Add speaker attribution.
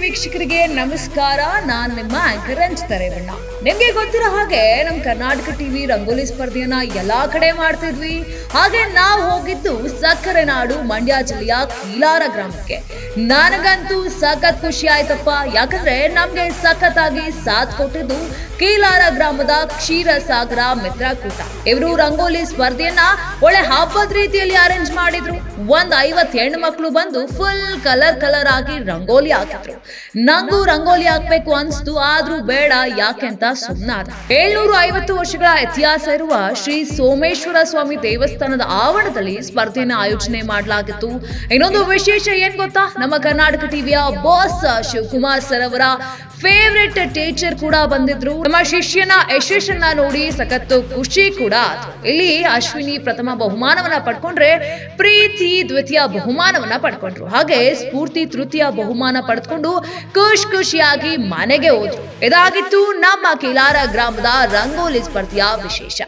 Speaker 1: ವೀಕ್ಷಕರಿಗೆ ನಮಸ್ಕಾರ. ನಾನು ನಿಮ್ಮ ಆಂಕರ್ ರಂಜಿತಾ ರೇವಣ್ಣ. ನಿಮ್ಗೆ ಗೊತ್ತಿರೋ ಹಾಗೆ ನಮ್ಮ ಕರ್ನಾಟಕ ಟಿವಿ ರಂಗೋಲಿ ಸ್ಪರ್ಧೆಯನ್ನ ಎಲ್ಲಾ ಕಡೆ ಮಾಡ್ತಿದ್ವಿ. ಹಾಗೆ ನಾವು ಹೋಗಿದ್ದು ಸಕ್ಕರೆ ನಾಡು ಮಂಡ್ಯ ಜಿಲ್ಲೆಯ ಕೀಲಾರ ಗ್ರಾಮಕ್ಕೆ. ನನಗಂತೂ ಸಖತ್ ಖುಷಿ ಆಯ್ತಪ್ಪ. ಯಾಕಂದ್ರೆ ನಮ್ಗೆ ಸಖತ್ತಾಗಿ ಸಾಥ್ ಕೊಟ್ಟಿದ್ದು ಕೀಲಾರ ಗ್ರಾಮದ ಕ್ಷೀರಸಾಗರ ಮಿತ್ರಕೂಟ. ಇವರು ರಂಗೋಲಿ ಸ್ಪರ್ಧೆಯನ್ನ ಒಳ್ಳೆ ಹಬ್ಬದ ರೀತಿಯಲ್ಲಿ ಅರೇಂಜ್ ಮಾಡಿದ್ರು. 50 ಹೆಣ್ಣು ಮಕ್ಕಳು ಬಂದು ಫುಲ್ ಕಲರ್ ಆಗಿ ರಂಗೋಲಿ ಹಾಕಿದ್ರು. ನಂಗೂ ರಂಗೋಲಿ ಹಾಕ್ಬೇಕು ಅನ್ಸ್ತು, ಆದ್ರೂ ಬೇಡ ಯಾಕೆಂತ ಸುಮ್ಮನಾದ. 750 ವರ್ಷಗಳ ಇತಿಹಾಸ ಇರುವ ಶ್ರೀ ಸೋಮೇಶ್ವರ ಸ್ವಾಮಿ ದೇವಸ್ಥಾನದ ಆವರಣದಲ್ಲಿ ಸ್ಪರ್ಧೆಯನ್ನ ಆಯೋಜನೆ ಮಾಡಲಾಗಿತ್ತು. ಇನ್ನೊಂದು ವಿಶೇಷ ಏನ್ ಗೊತ್ತಾ, ನಮ್ಮ ಕರ್ನಾಟಕ ಟಿವಿಯ ಬಾಸ್ ಶಿವಕುಮಾರ್ ಸರ್ ಅವರ ಫೇವ್ರೆಟ್ ಟೀಚರ್ ಕೂಡ ಬಂದಿದ್ರು. ನಮ್ಮ ಶಿಷ್ಯನ ಯಶಸ್ಸನ್ನ ನೋಡಿ ಸಖತ್ತು ಖುಷಿ ಕೂಡ ಆಯ್ತು. ಇಲ್ಲಿ ಅಶ್ವಿನಿ ಪ್ರಥಮ ಬಹುಮಾನವನ್ನ ಪಡ್ಕೊಂಡ್ರೆ, ಪ್ರೀತಿ ದ್ವಿತೀಯ ಬಹುಮಾನವನ್ನ ಪಡ್ಕೊಂಡ್ರು. ಹಾಗೆ ಸ್ಫೂರ್ತಿ ತೃತೀಯ ಬಹುಮಾನ ಪಡೆದುಕೊಂಡು ಖುಷಿಯಾಗಿ ಮನೆಗೆ ಹೋದ್ರು. ಇದಾಗಿತ್ತು ನಮ್ಮ ಕೀಲಾರ ಗ್ರಾಮದ ರಂಗೋಲಿ ಸ್ಪರ್ಧೆಯ ವಿಶೇಷ.